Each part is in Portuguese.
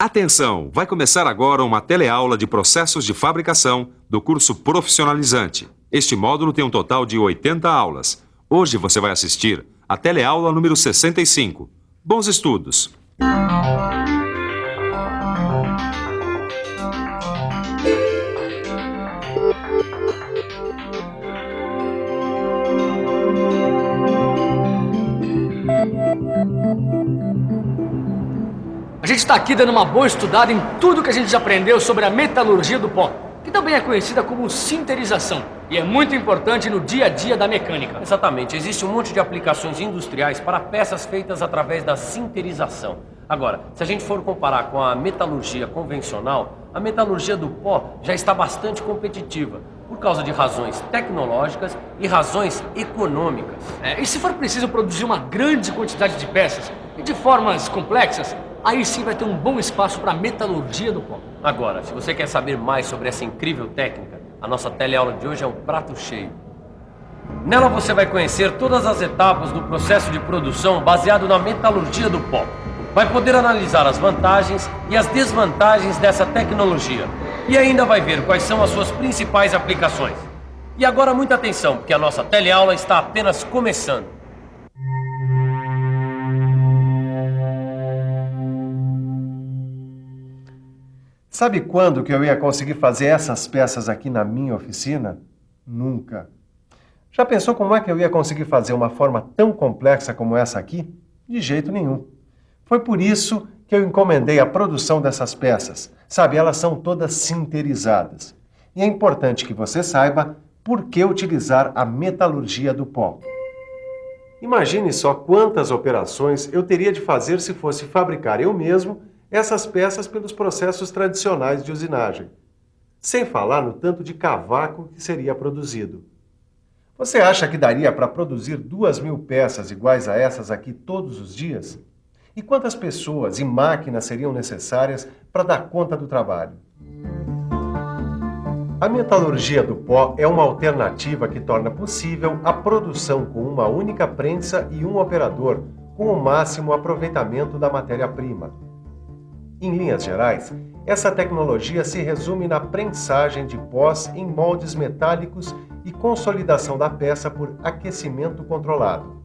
Atenção! Vai começar agora uma teleaula de processos de fabricação do curso Profissionalizante. Este módulo tem um total de 80 aulas. Hoje você vai assistir a teleaula número 65. Bons estudos! A gente está aqui dando uma boa estudada em tudo que a gente já aprendeu sobre a metalurgia do pó, que também é conhecida como sinterização, e é muito importante no dia a dia da mecânica. Exatamente, existe um monte de aplicações industriais para peças feitas através da sinterização. Agora, se a gente for comparar com a metalurgia convencional, a metalurgia do pó já está bastante competitiva, por causa de razões tecnológicas e razões econômicas. E se for preciso produzir uma grande quantidade de peças e de formas complexas, aí sim vai ter um bom espaço para a metalurgia do pó. Agora, se você quer saber mais sobre essa incrível técnica, a nossa teleaula de hoje é um prato cheio. Nela você vai conhecer todas as etapas do processo de produção baseado na metalurgia do pó. Vai poder analisar as vantagens e as desvantagens dessa tecnologia. E ainda vai ver quais são as suas principais aplicações. E agora muita atenção, porque a nossa teleaula está apenas começando. Sabe quando que eu ia conseguir fazer essas peças aqui na minha oficina? Nunca. Já pensou como é que eu ia conseguir fazer uma forma tão complexa como essa aqui? De jeito nenhum. Foi por isso que eu encomendei a produção dessas peças. Sabe, elas são todas sinterizadas. E é importante que você saiba por que utilizar a metalurgia do pó. Imagine só quantas operações eu teria de fazer se fosse fabricar eu mesmo essas peças pelos processos tradicionais de usinagem. Sem falar no tanto de cavaco que seria produzido. Você acha que daria para produzir 2.000 peças iguais a essas aqui todos os dias? E quantas pessoas e máquinas seriam necessárias para dar conta do trabalho? A metalurgia do pó é uma alternativa que torna possível a produção com uma única prensa e um operador, com o máximo aproveitamento da matéria-prima. Em linhas gerais, essa tecnologia se resume na prensagem de pós em moldes metálicos e consolidação da peça por aquecimento controlado.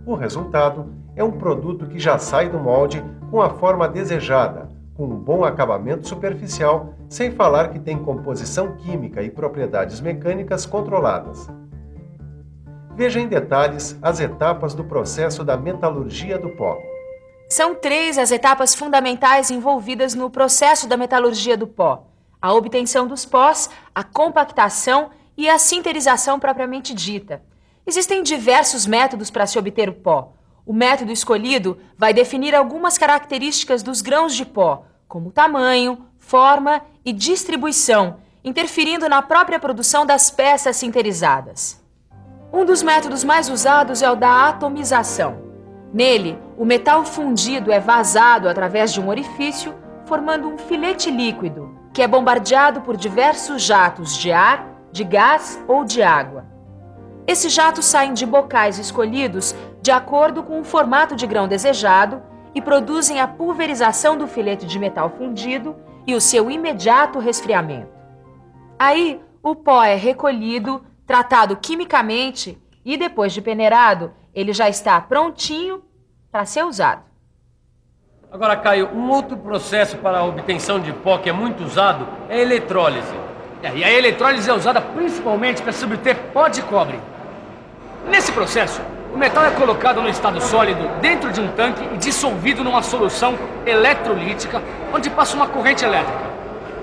O resultado é um produto que já sai do molde com a forma desejada, com um bom acabamento superficial, sem falar que tem composição química e propriedades mecânicas controladas. Veja em detalhes as etapas do processo da metalurgia do pó. São 3 as etapas fundamentais envolvidas no processo da metalurgia do pó: a obtenção dos pós, a compactação e a sinterização propriamente dita. Existem diversos métodos para se obter o pó. O método escolhido vai definir algumas características dos grãos de pó, como tamanho, forma e distribuição, interferindo na própria produção das peças sinterizadas. Um dos métodos mais usados é o da atomização. Nele, o metal fundido é vazado através de um orifício, formando um filete líquido, que é bombardeado por diversos jatos de ar, de gás ou de água. Esses jatos saem de bocais escolhidos de acordo com o formato de grão desejado e produzem a pulverização do filete de metal fundido e o seu imediato resfriamento. Aí, o pó é recolhido, tratado quimicamente e, depois de peneirado, ele já está prontinho para ser usado. Agora, Caio, um outro processo para a obtenção de pó que é muito usado é a eletrólise. E a eletrólise é usada principalmente para se obter pó de cobre. Nesse processo, o metal é colocado no estado sólido dentro de um tanque e dissolvido numa solução eletrolítica, onde passa uma corrente elétrica.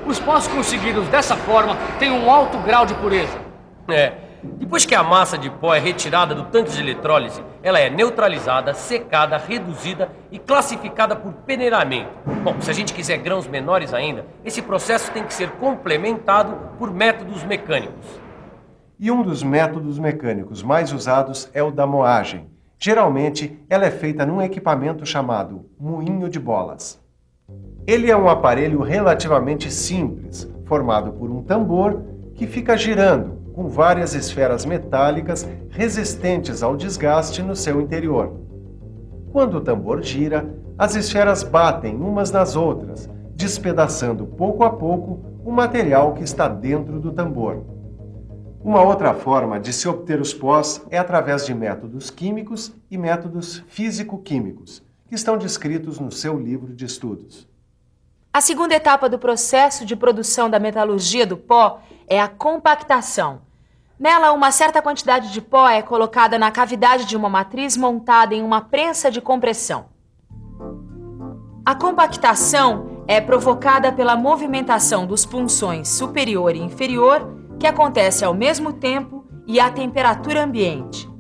Os pós conseguidos dessa forma têm um alto grau de pureza. Depois que a massa de pó é retirada do tanque de eletrólise, ela é neutralizada, secada, reduzida e classificada por peneiramento. Bom, se a gente quiser grãos menores ainda, esse processo tem que ser complementado por métodos mecânicos. E um dos métodos mecânicos mais usados é o da moagem. Geralmente, ela é feita num equipamento chamado moinho de bolas. Ele é um aparelho relativamente simples, formado por um tambor que fica girando, com várias esferas metálicas resistentes ao desgaste no seu interior. Quando o tambor gira, as esferas batem umas nas outras, despedaçando pouco a pouco o material que está dentro do tambor. Uma outra forma de se obter os pós é através de métodos químicos e métodos físico-químicos, que estão descritos no seu livro de estudos. A segunda etapa do processo de produção da metalurgia do pó é a compactação. Nela, uma certa quantidade de pó é colocada na cavidade de uma matriz montada em uma prensa de compressão. A compactação é provocada pela movimentação dos punções superior e inferior, que acontece ao mesmo tempo e à temperatura ambiente.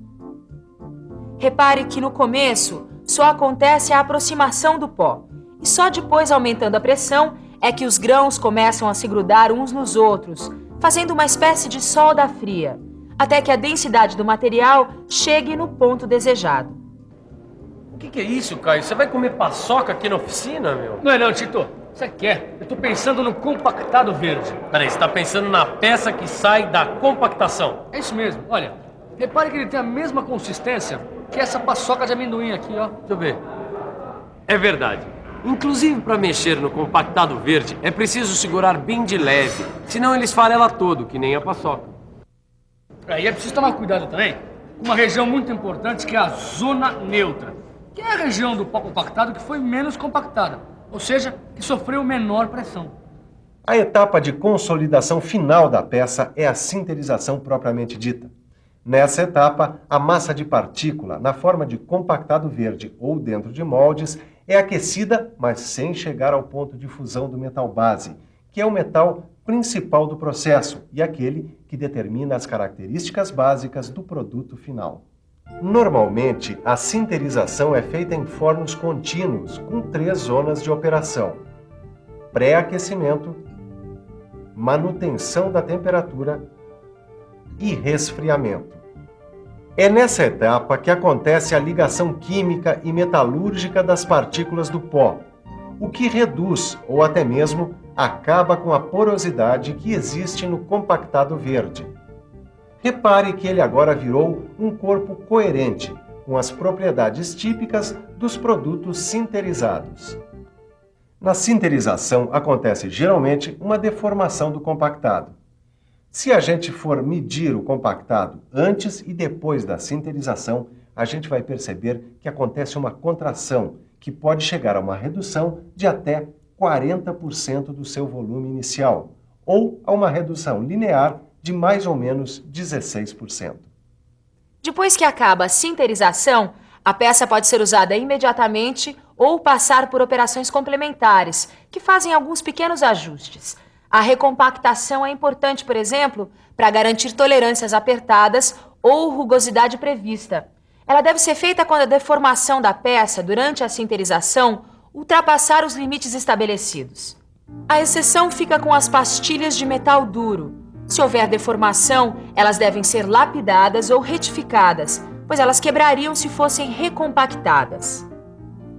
Repare que no começo só acontece a aproximação do pó, e só depois, aumentando a pressão, é que os grãos começam a se grudar uns nos outros, fazendo uma espécie de solda fria, até que a densidade do material chegue no ponto desejado. O que é isso, Caio? Você vai comer paçoca aqui na oficina, meu? Não é não, Tito. Você quer? Eu tô pensando no compactado verde. Peraí, você tá pensando na peça que sai da compactação? É isso mesmo. Olha, repare que ele tem a mesma consistência que essa paçoca de amendoim aqui, ó. Deixa eu ver. É verdade. Inclusive, para mexer no compactado verde, é preciso segurar bem de leve, senão ele esfarela todo, que nem a paçoca. Aí é preciso tomar cuidado também com uma região muito importante que é a zona neutra, que é a região do pó compactado que foi menos compactada, ou seja, que sofreu menor pressão. A etapa de consolidação final da peça é a sinterização propriamente dita. Nessa etapa, a massa de partícula, na forma de compactado verde ou dentro de moldes, é aquecida, mas sem chegar ao ponto de fusão do metal base, que é o metal principal do processo e aquele que determina as características básicas do produto final. Normalmente, a sinterização é feita em fornos contínuos, com 3 zonas de operação: pré-aquecimento, manutenção da temperatura e resfriamento. É nessa etapa que acontece a ligação química e metalúrgica das partículas do pó, o que reduz ou até mesmo acaba com a porosidade que existe no compactado verde. Repare que ele agora virou um corpo coerente, com as propriedades típicas dos produtos sinterizados. Na sinterização acontece geralmente uma deformação do compactado. Se a gente for medir o compactado antes e depois da sinterização, a gente vai perceber que acontece uma contração, que pode chegar a uma redução de até 40% do seu volume inicial, ou a uma redução linear de mais ou menos 16%. Depois que acaba a sinterização, a peça pode ser usada imediatamente ou passar por operações complementares, que fazem alguns pequenos ajustes. A recompactação é importante, por exemplo, para garantir tolerâncias apertadas ou rugosidade prevista. Ela deve ser feita quando a deformação da peça durante a sinterização ultrapassar os limites estabelecidos. A exceção fica com as pastilhas de metal duro. Se houver deformação, elas devem ser lapidadas ou retificadas, pois elas quebrariam se fossem recompactadas.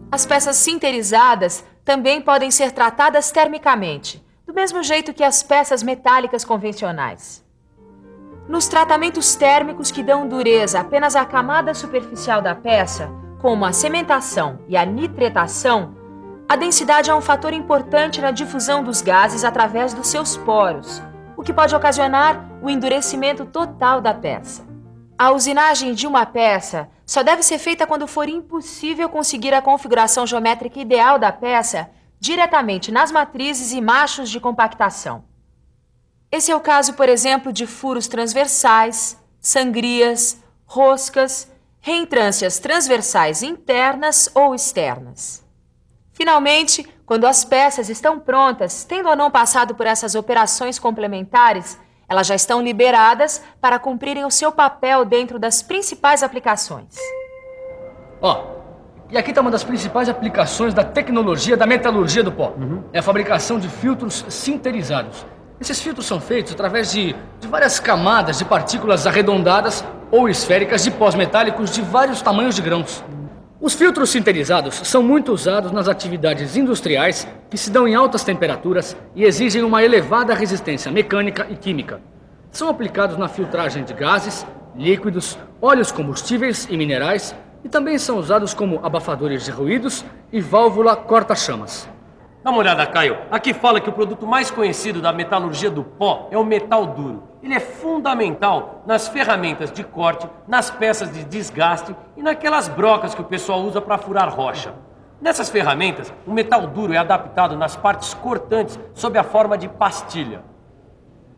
As peças sinterizadas também podem ser tratadas termicamente, do mesmo jeito que as peças metálicas convencionais. Nos tratamentos térmicos que dão dureza apenas à camada superficial da peça, como a cementação e a nitretação, a densidade é um fator importante na difusão dos gases através dos seus poros, o que pode ocasionar o endurecimento total da peça. A usinagem de uma peça só deve ser feita quando for impossível conseguir a configuração geométrica ideal da peça diretamente nas matrizes e machos de compactação. Esse é o caso, por exemplo, de furos transversais, sangrias, roscas, reentrâncias transversais internas ou externas. Finalmente, quando as peças estão prontas, tendo ou não passado por essas operações complementares, elas já estão liberadas para cumprirem o seu papel dentro das principais aplicações. E aqui está uma das principais aplicações da tecnologia da metalurgia do pó. É a fabricação de filtros sinterizados. Esses filtros são feitos através de várias camadas de partículas arredondadas ou esféricas de pós metálicos de vários tamanhos de grãos. Os filtros sinterizados são muito usados nas atividades industriais que se dão em altas temperaturas e exigem uma elevada resistência mecânica e química. São aplicados na filtragem de gases, líquidos, óleos combustíveis e minerais, e também são usados como abafadores de ruídos e válvula corta-chamas. Dá uma olhada, Caio. Aqui fala que o produto mais conhecido da metalurgia do pó é o metal duro. Ele é fundamental nas ferramentas de corte, nas peças de desgaste e naquelas brocas que o pessoal usa para furar rocha. Nessas ferramentas, o metal duro é adaptado nas partes cortantes sob a forma de pastilha.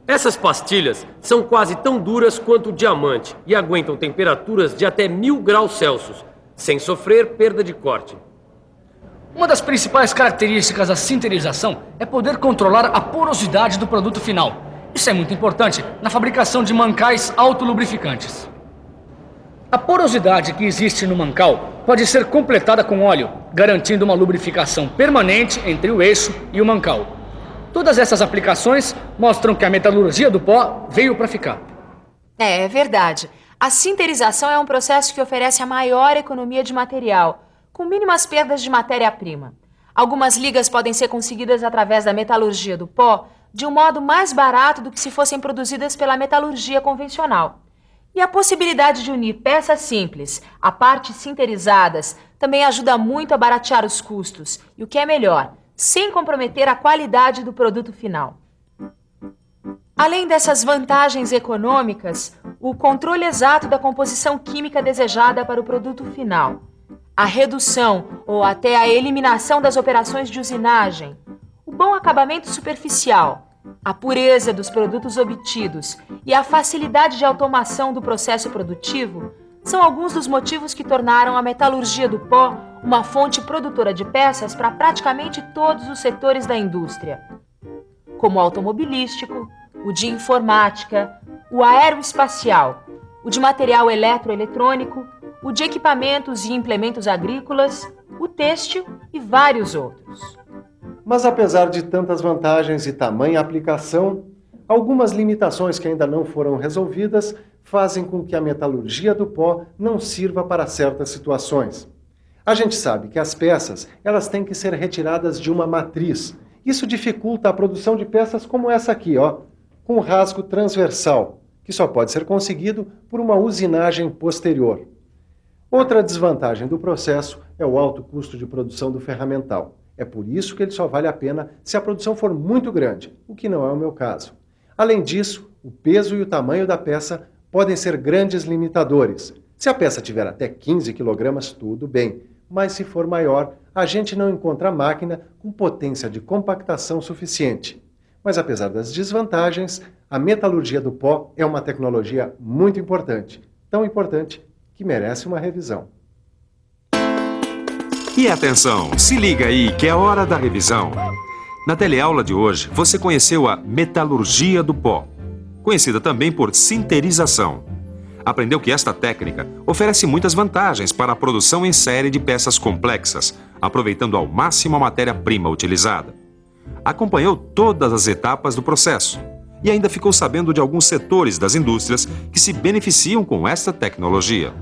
Essas pastilhas são quase tão duras quanto o diamante e aguentam temperaturas de até 1000 graus Celsius, sem sofrer perda de corte. Uma das principais características da sinterização é poder controlar a porosidade do produto final. Isso é muito importante na fabricação de mancais autolubrificantes. A porosidade que existe no mancal pode ser completada com óleo, garantindo uma lubrificação permanente entre o eixo e o mancal. Todas essas aplicações mostram que a metalurgia do pó veio para ficar. É verdade. A sinterização é um processo que oferece a maior economia de material, com mínimas perdas de matéria-prima. Algumas ligas podem ser conseguidas através da metalurgia do pó de um modo mais barato do que se fossem produzidas pela metalurgia convencional. E a possibilidade de unir peças simples a partes sinterizadas também ajuda muito a baratear os custos e, o que é melhor, sem comprometer a qualidade do produto final. Além dessas vantagens econômicas, o controle exato da composição química desejada para o produto final, a redução ou até a eliminação das operações de usinagem, o bom acabamento superficial, a pureza dos produtos obtidos e a facilidade de automação do processo produtivo são alguns dos motivos que tornaram a metalurgia do pó uma fonte produtora de peças para praticamente todos os setores da indústria, como o automobilístico, o de informática, o aeroespacial, o de material eletroeletrônico, o de equipamentos e implementos agrícolas, o têxtil e vários outros. Mas apesar de tantas vantagens e tamanha aplicação, algumas limitações que ainda não foram resolvidas fazem com que a metalurgia do pó não sirva para certas situações. A gente sabe que as peças, elas têm que ser retiradas de uma matriz. Isso dificulta a produção de peças como essa aqui, ó, com rasgo transversal, que só pode ser conseguido por uma usinagem posterior. Outra desvantagem do processo é o alto custo de produção do ferramental. É por isso que ele só vale a pena se a produção for muito grande, o que não é o meu caso. Além disso, o peso e o tamanho da peça podem ser grandes limitadores. Se a peça tiver até 15 kg, tudo bem, mas se for maior, a gente não encontra máquina com potência de compactação suficiente. Mas apesar das desvantagens, a metalurgia do pó é uma tecnologia muito importante, tão importante que merece uma revisão. E atenção, se liga aí que é hora da revisão. Na teleaula de hoje, você conheceu a metalurgia do pó, conhecida também por sinterização. Aprendeu que esta técnica oferece muitas vantagens para a produção em série de peças complexas, aproveitando ao máximo a matéria-prima utilizada. Acompanhou todas as etapas do processo e ainda ficou sabendo de alguns setores das indústrias que se beneficiam com esta tecnologia.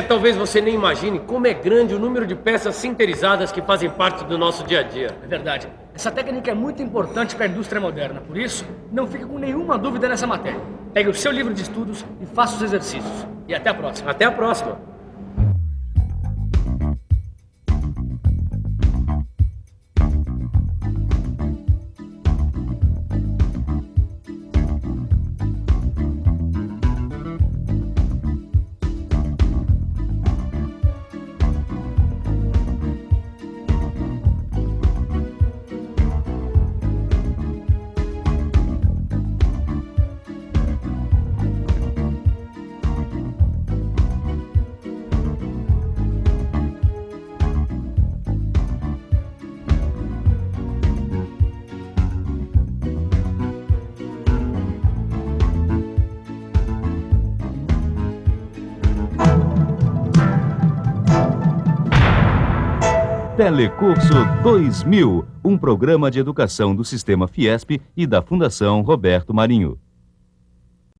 Talvez você nem imagine como é grande o número de peças sinterizadas que fazem parte do nosso dia a dia. É verdade. Essa técnica é muito importante para a indústria moderna. Por isso, não fique com nenhuma dúvida nessa matéria. Pegue o seu livro de estudos e faça os exercícios. E até a próxima. Até a próxima. Telecurso 2000, um programa de educação do Sistema Fiesp e da Fundação Roberto Marinho.